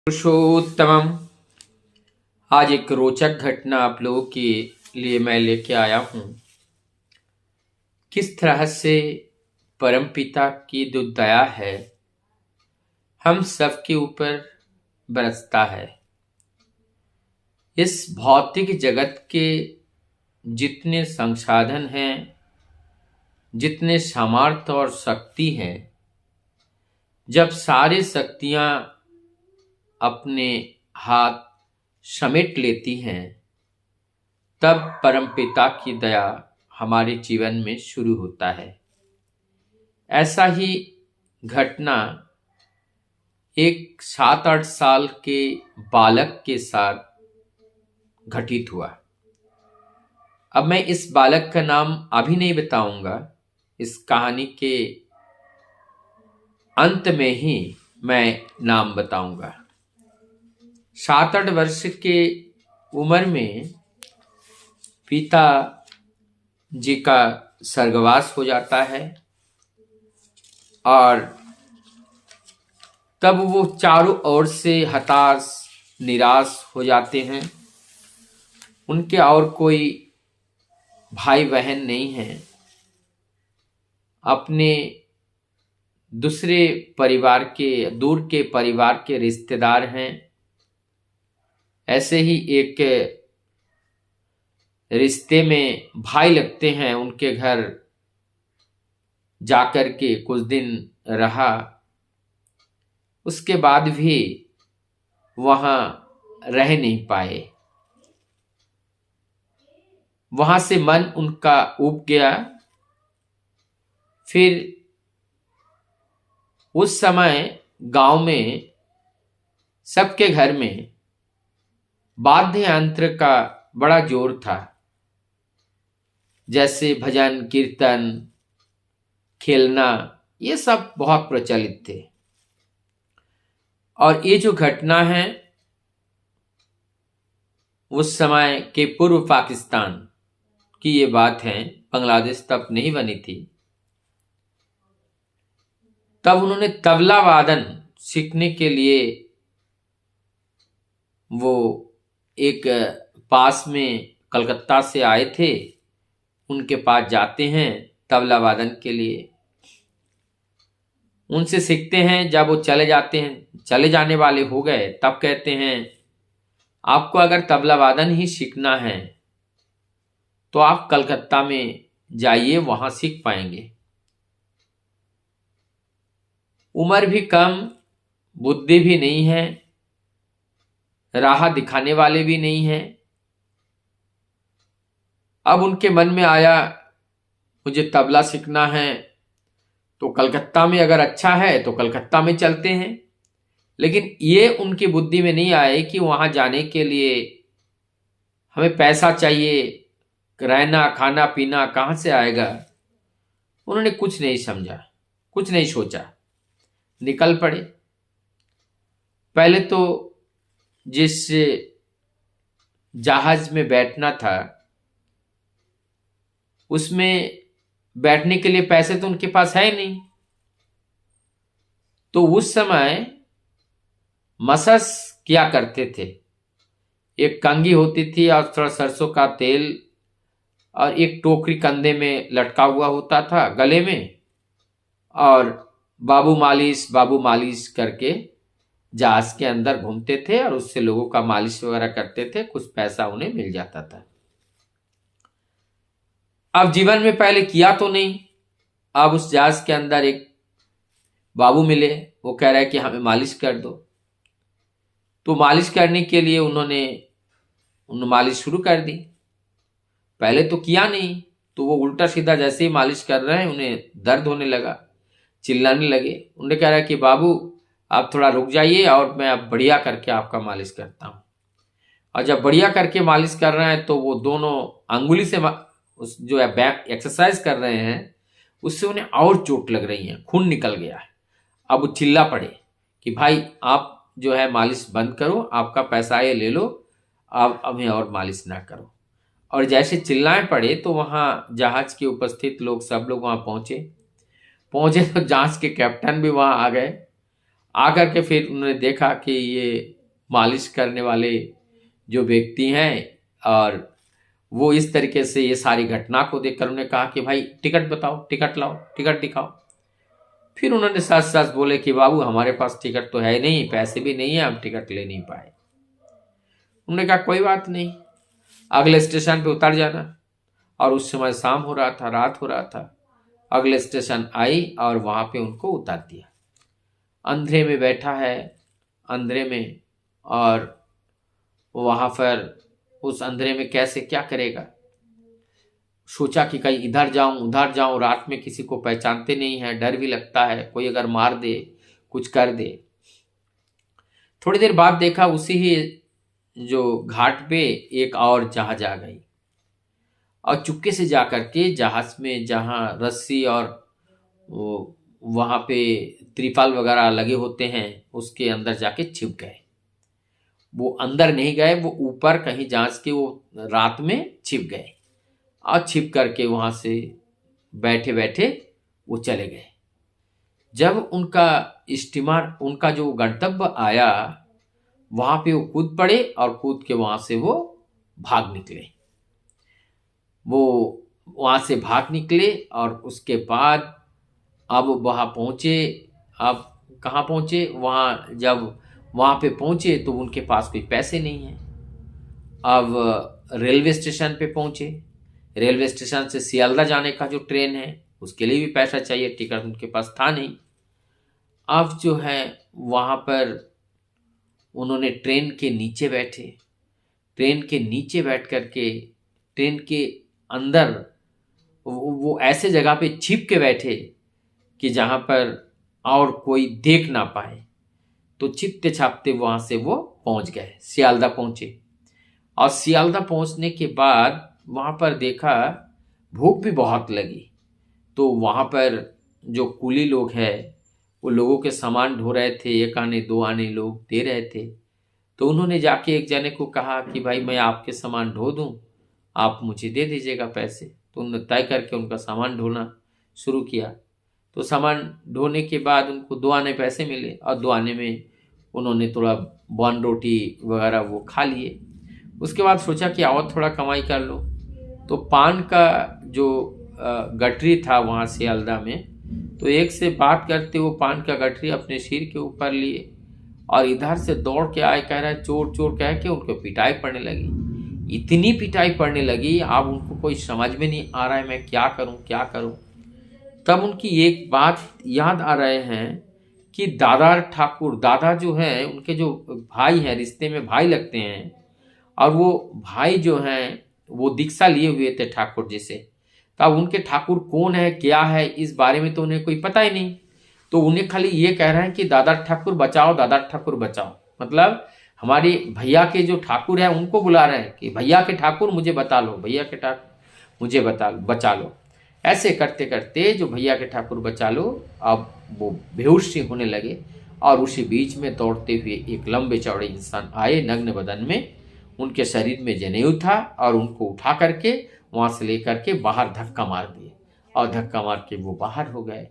पुरुषोत्तमम। आज एक रोचक घटना आप लोगों के लिए मैं लेके आया हूं। किस तरह से परमपिता की जो दया है हम सबके ऊपर बरसता है। इस भौतिक जगत के जितने संसाधन हैं, जितने सामर्थ्य और शक्ति हैं, जब सारी शक्तियां अपने हाथ समेट लेती हैं, तब परमपिता की दया हमारे जीवन में शुरू होता है। ऐसा ही घटना एक 7-8 साल के बालक के साथ घटित हुआ। अब मैं इस बालक का नाम अभी नहीं बताऊंगा, इस कहानी के अंत में ही मैं नाम बताऊंगा। 7-8 वर्ष के उम्र में पिता जी का स्वर्गवास हो जाता है और तब वो चारों ओर से हताश निराश हो जाते हैं। उनके और कोई भाई बहन नहीं हैं। अपने दूसरे परिवार के, दूर के परिवार के रिश्तेदार हैं। ऐसे ही एक रिश्ते में भाई लगते हैं, उनके घर जाकर के कुछ दिन रहा। उसके बाद भी वहां रह नहीं पाए। वहां से मन उनका उब गया। फिर उस समय गांव में सबके घर में वाद्य यंत्र का बड़ा जोर था, जैसे भजन कीर्तन खेलना, ये सब बहुत प्रचलित थे। और ये जो घटना है उस समय के पूर्व पाकिस्तान की ये बात है, बांग्लादेश तब नहीं बनी थी। तब उन्होंने तबला वादन सीखने के लिए वो एक पास में कलकत्ता से आए थे, उनके पास जाते हैं तबला वादन के लिए। उनसे सीखते हैं। जब वो चले जाते हैं, चले जाने वाले हो गए, तब कहते हैं आपको अगर तबला वादन ही सीखना है तो आप कलकत्ता में जाइए, वहां सीख पाएंगे। उम्र भी कम, बुद्धि भी नहीं है, राह दिखाने वाले भी नहीं हैं। अब उनके मन में आया मुझे तबला सीखना है तो कलकत्ता में अगर अच्छा है तो कलकत्ता में चलते हैं। लेकिन ये उनकी बुद्धि में नहीं आए कि वहां जाने के लिए हमें पैसा चाहिए, रहना खाना पीना कहां से आएगा। उन्होंने कुछ नहीं समझा, कुछ नहीं सोचा, निकल पड़े। पहले तो जिस जहाज में बैठना था उसमें बैठने के लिए पैसे तो उनके पास है नहीं। तो उस समय मसस किया करते थे। एक कंघी होती थी और थोड़ा सरसों का तेल और एक टोकरी कंधे में लटका हुआ होता था गले में, और बाबू मालिश करके जहाज के अंदर घूमते थे और उससे लोगों का मालिश वगैरह करते थे, कुछ पैसा उन्हें मिल जाता था। अब जीवन में पहले किया तो नहीं। अब उस जहाज के अंदर एक बाबू मिले, वो कह रहे कि हमें मालिश कर दो। तो मालिश करने के लिए उन्होंने मालिश शुरू कर दी। पहले तो किया नहीं, तो वो उल्टा सीधा जैसे ही मालिश कर रहे हैं उन्हें दर्द होने लगा, चिल्लाने लगे। उन्होंने कह रहा कि बाबू आप थोड़ा रुक जाइए और मैं अब बढ़िया करके आपका मालिश करता हूँ। और जब बढ़िया करके मालिश कर रहे हैं तो वो दोनों अंगुली से उस जो है बैक एक्सरसाइज कर रहे हैं, उससे उन्हें और चोट लग रही है, खून निकल गया है। अब वो चिल्ला पड़े कि भाई आप जो है मालिश बंद करो, आपका पैसा ये ले लो, आप हमें और मालिश ना करो। और जैसे चिल्लाए पड़े तो वहाँ जहाज के उपस्थित लोग, सब लोग वहाँ पहुँचे तो जहाज के कैप्टन भी वहाँ आ गए। आकर के फिर उन्होंने देखा कि ये मालिश करने वाले जो व्यक्ति हैं, और वो इस तरीके से ये सारी घटना को देखकर उन्होंने कहा कि भाई टिकट बताओ, टिकट लाओ, टिकट दिखाओ। फिर उन्होंने सच सच बोले कि बाबू हमारे पास टिकट तो है नहीं, पैसे भी नहीं है, हम टिकट ले नहीं पाए। उन्होंने कहा कोई बात नहीं, अगले स्टेशन पे उतर जाना। और उस समय शाम हो रहा था, रात हो रहा था। अगले स्टेशन आई और वहां पे उनको उतार दिया। अंधेरे में बैठा है, अंधेरे में, और वहां पर उस अंधेरे में कैसे क्या करेगा। सोचा कि कहीं इधर जाऊं उधर जाऊं, रात में किसी को पहचानते नहीं है, डर भी लगता है, कोई अगर मार दे, कुछ कर दे। थोड़ी देर बाद देखा उसी ही जो घाट पे एक और जहाज आ गई, और चुपके से जा करके जहाज में जहां रस्सी और वहां पे त्रिपाल वगैरह लगे होते हैं उसके अंदर जाके छिप गए। वो अंदर नहीं गए, वो ऊपर कहीं जहाज के वो रात में छिप गए, और छिप करके वहां से बैठे बैठे वो चले गए। जब उनका स्टीमर, उनका जो गंतव्य आया, वहां पे वो कूद पड़े और कूद के वहां से वो भाग निकले। वो वहां से भाग निकले और उसके बाद अब वहां पहुंचे। अब कहाँ पहुंचे, वहां जब वहां पे पहुंचे तो उनके पास कोई पैसे नहीं है। अब रेलवे स्टेशन पे पहुंचे। रेलवे स्टेशन से सियालदा जाने का जो ट्रेन है उसके लिए भी पैसा चाहिए, टिकट उनके पास था नहीं। अब जो है वहां पर उन्होंने ट्रेन के नीचे बैठे। ट्रेन के नीचे बैठ करके ट्रेन के अंदर वो ऐसे जगह पे छिप के बैठे कि जहां पर और कोई देख ना पाए। तो छिपते छापते वहां से वो पहुंच गए, सियालदा पहुंचे। और सियालदा पहुंचने के बाद वहां पर देखा भूख भी बहुत लगी। तो वहां पर जो कुली लोग हैं वो लोगों के सामान ढो रहे थे, एक आने दो आने लोग दे रहे थे। तो उन्होंने जाके एक जने को कहा कि भाई मैं आपके सामान ढो दूं, आप मुझे दे दीजिएगा पैसे। तो उन्होंने तय करके उनका सामान ढोना शुरू किया। तो सामान ढोने के बाद उनको 2 आने पैसे मिले, और 2 आने में उन्होंने थोड़ा बन रोटी वगैरह वो खा लिए। उसके बाद सोचा कि और थोड़ा कमाई कर लो। तो पान का जो गठरी था वहाँ सियालदा में, तो एक से बात करते वो पान का गठरी अपने सिर के ऊपर लिए, और इधर से दौड़ के आए, कह रहा है चोर चोर कह के उनको पिटाई पड़ने लगी। इतनी पिटाई पड़ने लगी, अब उनको कोई समझ में नहीं आ रहा है मैं क्या करूं क्या करूं। तब उनकी एक बात याद आ रहे हैं कि दादा ठाकुर, दादा जो है उनके जो भाई हैं, रिश्ते में भाई लगते हैं, और वो भाई जो हैं वो दीक्षा लिए हुए थे ठाकुर जी से। तब उनके ठाकुर कौन है क्या है इस बारे में तो उन्हें कोई पता ही नहीं। तो उन्हें खाली ये कह रहे हैं कि दादा ठाकुर बचाओ, दादा ठाकुर बचाओ। मतलब हमारे भैया के जो ठाकुर है उनको बुला रहे हैं कि भैया के ठाकुर मुझे बता लो, भैया के ठाकुर मुझे बचा लो। ऐसे करते करते जो भैया के ठाकुर बचा लो, अब वो बेहोश सी होने लगे। और उसी बीच में दौड़ते हुए एक लंबे चौड़े इंसान आए, नग्न बदन में, उनके शरीर में जनेऊ था, और उनको उठा करके वहां से लेकर के बाहर धक्का मार दिए, और धक्का मार के वो बाहर हो गए।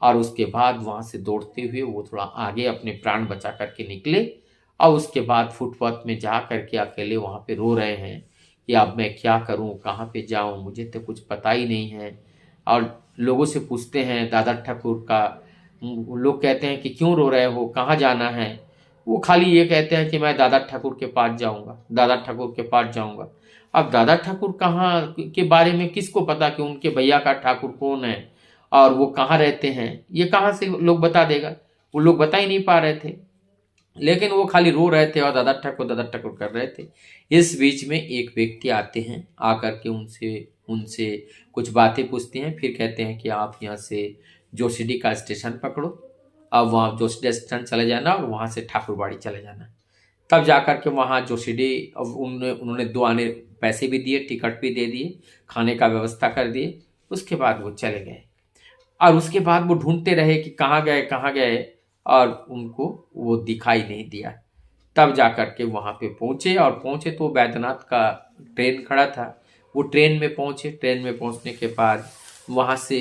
और उसके बाद वहां से दौड़ते हुए वो थोड़ा आगे अपने प्राण बचा करके निकले, और उसके बाद फुटपाथ में जा करके अकेले वहां पे रो रहे हैं कि अब मैं क्या करूं, कहाँ पे जाऊं, मुझे तो कुछ पता ही नहीं है। और लोगों से पूछते हैं दादा ठाकुर का, लोग कहते हैं कि क्यों रो रहे हो, कहाँ जाना है। वो खाली ये कहते हैं कि मैं दादा ठाकुर के पास जाऊंगा, दादा ठाकुर के पास जाऊंगा। अब दादा ठाकुर कहाँ के बारे में किसको पता कि उनके भैया का ठाकुर कौन है और वो कहाँ रहते हैं, ये कहाँ से लोग बता देगा। वो लोग बता ही नहीं पा रहे थे, लेकिन वो खाली रो रहे थे और दादा ठाकुर कर रहे थे। इस बीच में एक व्यक्ति आते हैं, आकर के उनसे कुछ बातें पूछते हैं, फिर कहते हैं कि आप यहाँ से जोशीडी का स्टेशन पकड़ो, अब वहाँ जोशीडी स्टेशन चले जाना और वहाँ से ठाकुरबाड़ी चले जाना। तब जाकर के वहाँ जोशीडी, उन्होंने 2 आने पैसे भी दिए, टिकट भी दे दिए, खाने का व्यवस्था कर दिए। उसके बाद वो चले गए, और उसके बाद वो ढूंढते रहे कि कहाँ गए, और उनको वो दिखाई नहीं दिया। तब जाकर के वहाँ पे पहुँचे तो बैद्यनाथ का ट्रेन खड़ा था। वो ट्रेन में पहुँचे, ट्रेन में पहुँचने के बाद वहाँ से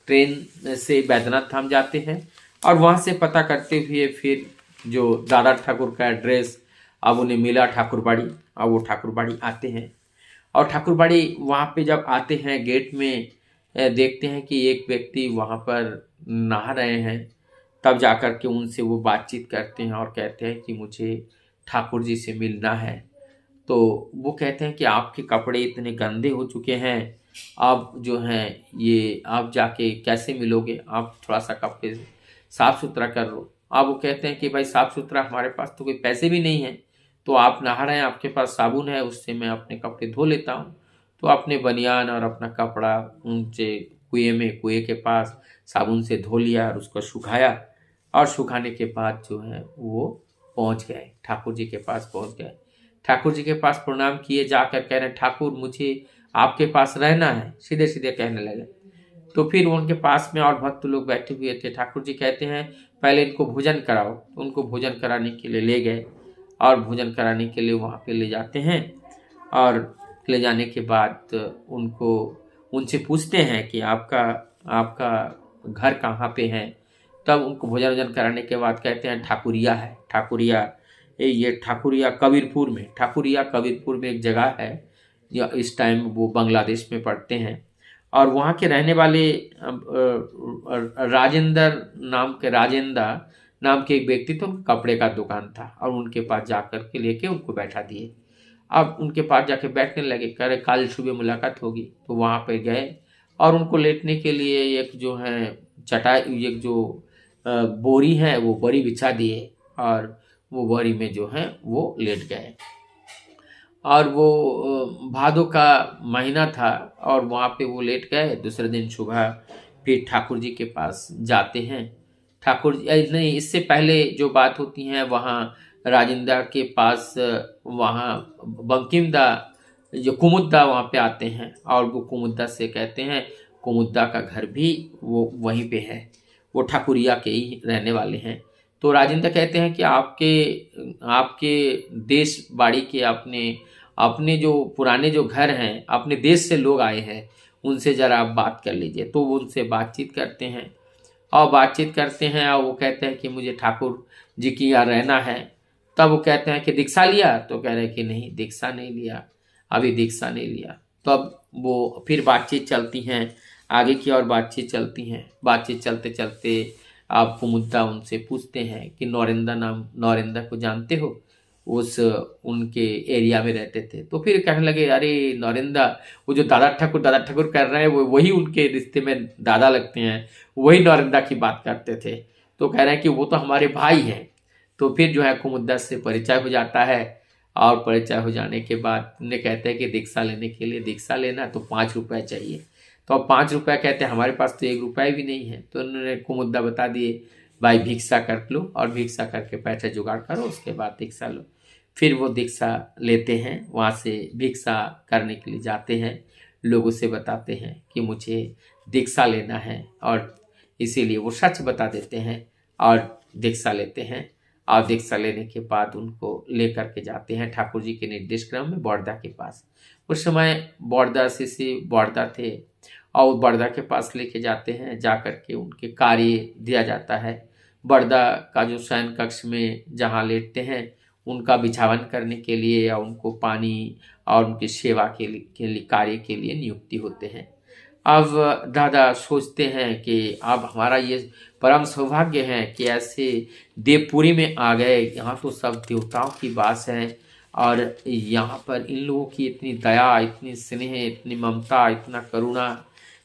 ट्रेन से बैद्यनाथ धाम जाते हैं, और वहाँ से पता करते हुए फिर जो दादा ठाकुर का एड्रेस अब उन्हें मिला ठाकुरबाड़ी। अब वो ठाकुरबाड़ी आते हैं और ठाकुरबाड़ी वहाँ पे जब आते हैं गेट में देखते हैं कि एक व्यक्ति वहाँ पर नहा रहे हैं। तब जाकर के उनसे वो बातचीत करते हैं और कहते हैं कि मुझे ठाकुर जी से मिलना है। तो वो कहते हैं कि आपके कपड़े इतने गंदे हो चुके हैं, आप जो हैं ये आप जाके कैसे मिलोगे, आप थोड़ा सा कपड़े साफ सुथरा कर लो। अब वो कहते हैं कि भाई साफ सुथरा हमारे पास तो कोई पैसे भी नहीं है, तो आप नहा रहे हैं, आपके पास साबुन है, उससे मैं अपने कपड़े धो लेता हूँ। तो अपने बनियान और अपना कपड़ा उनसे कुएं के पास साबुन से धो लिया और उसको सुखाया, और सुखाने के बाद जो है वो पहुंच गए, ठाकुर जी के पास पहुंच गए। ठाकुर जी के पास प्रणाम किए, जाकर कह रहे ठाकुर मुझे आपके पास रहना है, सीधे सीधे कहने लगे। तो फिर उनके पास में और भक्त लोग बैठे हुए थे। ठाकुर जी कहते हैं पहले इनको भोजन कराओ। तो उनको भोजन कराने के लिए ले गए और भोजन कराने के लिए वहाँ पे ले जाते हैं, और ले जाने के बाद उनको उनसे पूछते हैं कि आपका आपका घर कहाँ पे है। तब उनको भोजन वोजन कराने के बाद कहते हैं ठाकुरिया है, ठाकुरिया। ये ठाकुरिया कबीरपुर में एक जगह है, या इस टाइम वो बांग्लादेश में पढ़ते हैं। और वहाँ के रहने वाले राजेंद्र नाम के एक व्यक्ति थे, उनका कपड़े का दुकान था, और उनके पास जाकर के लेके उनको बैठा दिए। अब उनके पास जाके बैठने लगे, कह रहे कल सुबह मुलाकात होगी। तो वहाँ पे गए और उनको लेटने के लिए एक जो है चटाई, एक जो बोरी है वो बोरी बिछा दिए, और वो बोरी में जो है वो लेट गए। और वो भादों का महीना था और वहाँ पे वो लेट गए। दूसरे दिन सुबह फिर ठाकुर जी के पास जाते हैं। ठाकुर जी नहीं, इससे पहले जो बात होती है वहाँ राजेंद्र के पास वहाँ बंकिमदा जो कुमुद्दा वहाँ पे आते हैं, और वो कुमुद्दा से कहते हैं, कुमुद्दा का घर भी वो वहीं पे है, वो ठाकुरिया के ही रहने वाले हैं। तो राजेंद्र कहते हैं कि आपके आपके देश बाड़ी के अपने अपने जो पुराने जो घर हैं, अपने देश से लोग आए हैं, उनसे ज़रा आप बात कर लीजिए। तो वो उनसे बातचीत करते हैं और वो कहते हैं कि मुझे ठाकुर जी की यहाँ रहना है। तब वो कहते हैं कि दीक्षा लिया? तो कह रहे हैं कि नहीं, दीक्षा नहीं लिया, अभी दीक्षा नहीं लिया। तब वो फिर बातचीत चलती हैं, आगे की और बातचीत चलती हैं। बातचीत चलते चलते आपको मुद्दा उनसे पूछते हैं कि नौरेंद्र को जानते हो? उस उनके एरिया में रहते थे। तो फिर कहने लगे अरे नौरेंद्र, वो जो दादा ठाकुर कर रहे हैं वो वही उनके रिश्ते में दादा लगते हैं, वही नौरेंद्र की बात करते थे। तो कह रहे हैं कि वो तो हमारे भाई हैं। तो फिर जो है कुमुद्दा से परिचय हो जाता है, और परिचय हो जाने के बाद उन्हें कहते हैं कि दीक्षा लेने के लिए, दीक्षा लेना तो 5 रुपये चाहिए। तो अब 5 रुपये कहते हैं हमारे पास तो 1 रुपये भी नहीं है। तो उन्होंने कुमुद्दा बता दिए भाई भिक्षा कर लो, और भिक्षा करके पैसे जुगाड़ करो, उसके बाद दीक्षा लो। फिर वो दीक्षा लेते हैं, वहाँ से भिक्षा करने के लिए जाते हैं, लोगों से बताते हैं कि मुझे दीक्षा लेना है, और इसीलिए वो सच बता देते हैं और दीक्षा लेते हैं। और दीक्षा लेने के बाद उनको लेकर के जाते हैं ठाकुर जी के निर्देश क्रम में बड़दा के पास। उस समय बड़दा से बड़दा थे, और बड़दा के पास लेके जाते हैं, जा कर के उनके कार्य दिया जाता है। बड़दा का जो शयन कक्ष में जहाँ लेटते हैं, उनका बिछावन करने के लिए या उनको पानी और उनकी सेवा के लिए कार्य के लिए नियुक्ति होते हैं। अब दादा सोचते हैं कि अब हमारा ये परम सौभाग्य है कि ऐसे देवपुरी में आ गए, यहाँ तो सब देवताओं की वास है, और यहाँ पर इन लोगों की इतनी दया, इतनी स्नेह, इतनी ममता, इतना करुणा,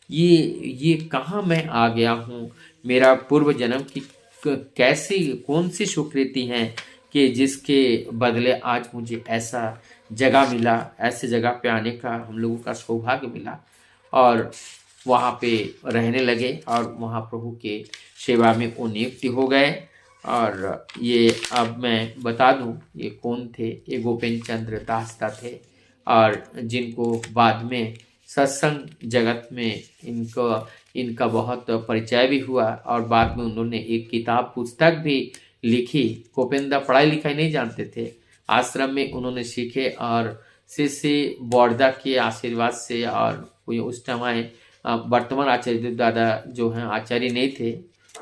ये कहाँ मैं आ गया हूँ। मेरा पूर्व जन्म की कैसी कौन सी सुकृति है कि जिसके बदले आज मुझे ऐसा जगह मिला, ऐसे जगह पे आने का हम लोगों का सौभाग्य मिला। और वहाँ पे रहने लगे और वहाँ प्रभु के सेवा में वो नियुक्ति हो गए। और ये अब मैं बता दूं ये कौन थे। ये गोपेन चंद्र दासदा थे, और जिनको बाद में सत्संग जगत में इनका बहुत परिचय भी हुआ, और बाद में उन्होंने एक किताब पुस्तक भी लिखी। गोपेंदा पढ़ाई लिखाई नहीं जानते थे, आश्रम में उन्होंने सीखे, और श्री बड़दा के आशीर्वाद से, और उस समय वर्तमान आचार्य दादा जो हैं आचार्य नहीं थे,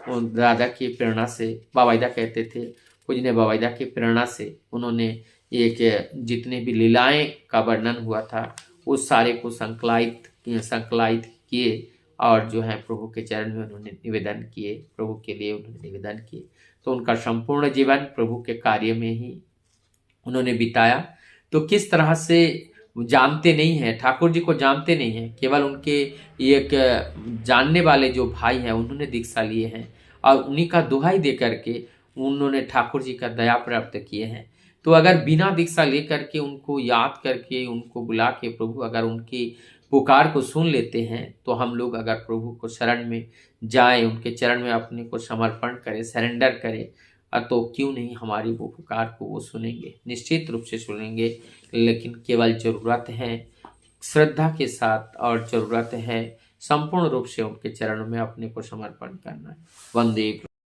उन दादा की प्रेरणा से, बाबाईदा कहते थे, पूजने बाबाईदा की प्रेरणा से उन्होंने एक जितने भी लीलाएं का वर्णन हुआ था उस सारे को संकलित किए और जो है प्रभु के चरण में उन्होंने निवेदन किए, प्रभु के लिए उन्होंने निवेदन किए। तो उनका संपूर्ण जीवन प्रभु के कार्य में ही उन्होंने बिताया। तो किस तरह से जानते नहीं हैं, ठाकुर जी को जानते नहीं हैं, केवल उनके एक जानने वाले जो भाई हैं उन्होंने दीक्षा लिए हैं और उन्हीं का दुहाई दे करके उन्होंने ठाकुर जी का दया प्राप्त किए हैं। तो अगर बिना दीक्षा लेकर के उनको याद करके उनको बुला के प्रभु अगर उनकी पुकार को सुन लेते हैं तो हम लोग अगर प्रभु को शरण में जाएं, उनके चरण में अपने को समर्पण करें, सरेंडर करें, तो क्यों नहीं हमारी वो पुकार को वो सुनेंगे, निश्चित रूप से सुनेंगे। लेकिन केवल जरूरत है श्रद्धा के साथ और जरूरत है संपूर्ण रूप से उनके चरणों में अपने को समर्पण करना। वंदे